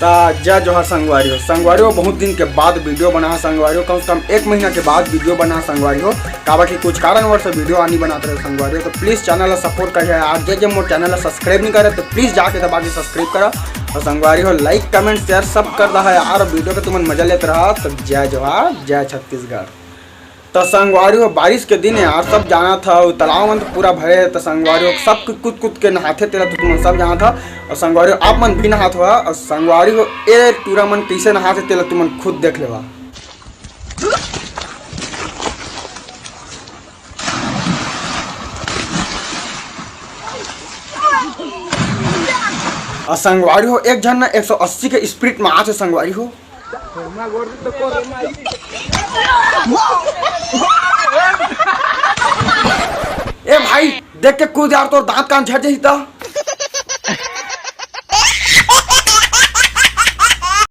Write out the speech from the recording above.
तो जय जोहर संगवारी हो बहुत दिन के बाद वीडियो बना है संगवारी हो, कम से कम 1 महीना के बाद वीडियो बना है संगवारी हो। काबा की कुछ कारणवश वीडियो आनी बनाते रहे संगवारी हो, तो प्लीज़ चैनल सपोर्ट करिए। आज जे मोर चैनल सब्सक्राइब नहीं करे तो प्लीज़ जाके दबा के सब्सक्राइब करा और संगवारी हो लाइक कमेंट शेयर सब कर रहा है यार। वीडियो का तुम मजा लेते रहा तो जय जोहर जय छत्तीसगढ़। तो संगवारी हो बारिश के दिन यार सब जाना था, तालाब में तो पूरा भरे है। तो संगवारी हो सब कूद के नहाते तेरा तो तुम सब जाना था। और संगवारी हो आप मन भी नहात हुआ और संगवारी हो ए टूरा मन कैसे नहाते तेरा तुम खुद देख लेवा। और संगवारी हो एक जन ना 180 के स्पीड में आते संगवारी हो। ए भाई देख के कूद यार, तो दांत कान झड़ जाता।